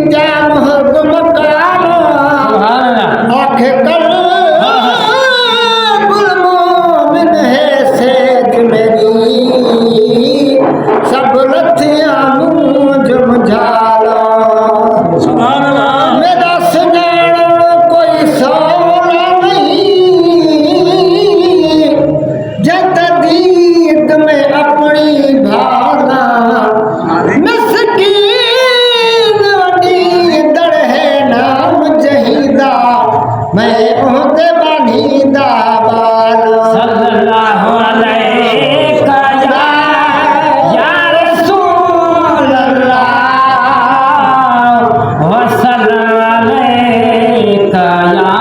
क्या मोहब्बत आँख कर गुलमोमिन है सेज मेरी सब लथियां मुझ मुझाला मेरा सुनान कोई सौला नहीं जदीद में अपनी भावना मिस्कीन वडी दर है नाम जहीदा मैं ओहदे बानीदा बाला सल्लल्लाहु अलैहि या रसूल अल्लाह व सल्लल्लाहु अलैका या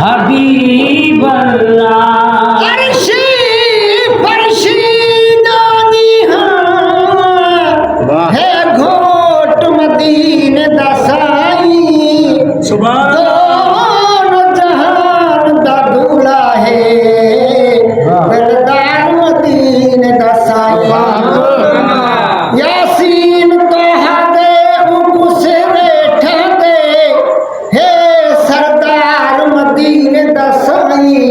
हबीब अल्लाह। अर्शी फर्शी जानी हाँ है घोट मदीने दसाई दोनों जहान दा दूल्हा है दिलदार मदीने दसाई यासीन कहा दे उसे बैठा दे हे सरदार मदीने दसाई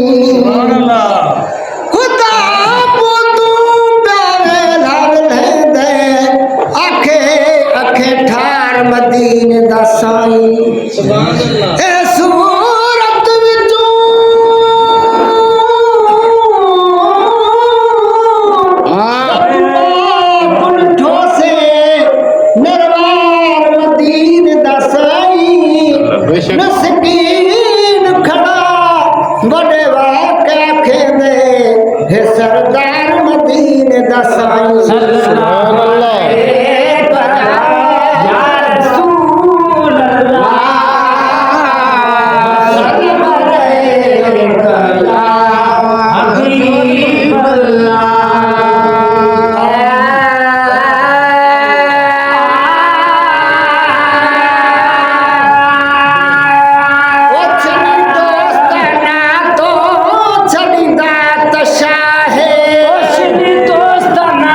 खुदा तू प्यारे लाल दे आखे आखे ठार मदीने दसाई ए सूरत विचों कुंठो से नरवार मदीने दसाई नस्कीन खड़ा बड़े वाक़ आखे दे हे सरदार मदीने दसाई सल्लल्लाहु अलैहि या रसूल अल्लाह सल्लल्लाहु अलैहि या हबीब अल्लाह। ओ छड़ी दोस्ताना तो छड़ी दात शाहे ओशनी दोस्ताना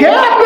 क्या